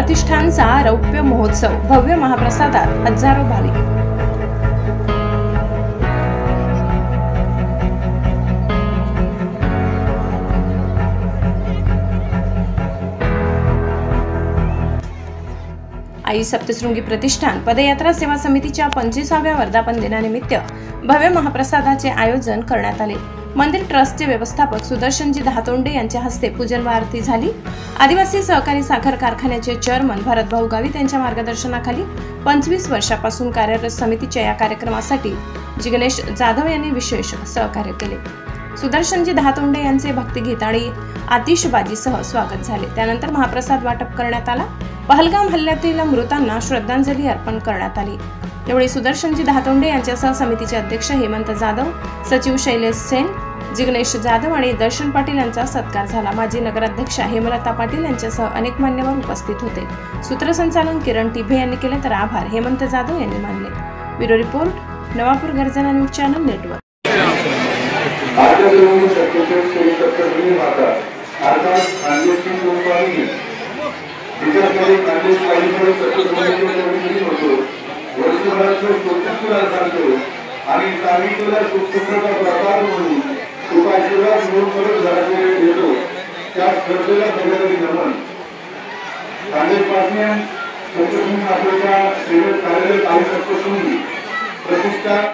प्रतिष्ठानचा रौप्य महोत्सव, भव्य महाप्रसादात हजारो भाविक। आई सप्तशृंगी प्रतिष्ठान पदयात्रा सेवा समितीच्या 25व्या वर्धापन दिनानिमित्त भव्य महाप्रसादाचे आयोजन करण्यात आले। मंदिर ट्रस्टचे व्यवस्थापक सुदर्शनजी दहातोंडे यांच्या हस्ते पूजन व आरती झाली। आदिवासी सहकारी साखर कारखान्याचे चेअरमन भरतभाऊ गावित यांच्या मार्गदर्शनाखाली 25 वर्षापासून कार्यरत समितीच्या या कार्यक्रमासाठी जिग्नेश जाधव यांनी विशेष सहकार्य केले। सुदर्शनजी दहातोंडे यांचे भक्तिगीत आणि आतिषबाजीसह स्वागत झाले। त्यानंतर महाप्रसाद वाटप करण्यात आला। पहलगाम हल्ल्यातील मृतांना श्रद्धांजली अर्पण करण्यात आली। यावेळी सुदर्शनजी दहातोंडे यांच्यासह समितीचे अध्यक्ष हेमंत जाधव, सचिव शैलेश सेन, जिग्नेश जाधव आणि दर्शन पाटील यांचा सत्कार झाला। माजी नगराध्यक्षा हेमलता पाटील यांच्यासह अनेक मान्यवर उपस्थित होते। सूत्रसंचालन किरण टिभे यांनी केले तर आभार हेमंत जाधव यांनी मानले। ब्युरो रिपोर्ट, नवापूर गर्जना न्यूज चॅनल नेटवर्क। आणि सावित्रीला सुखदुःखाचा प्रसाद म्हणून सुखाशीर्वाद म्हणून परत घराकडे येतो त्या श्रद्धेला सगळ्यांनी नमन। खानदेशपासून सप्तशृंगी आपल्या सेवेत कार्यरत आई सप्तशृंगी प्रतिष्ठान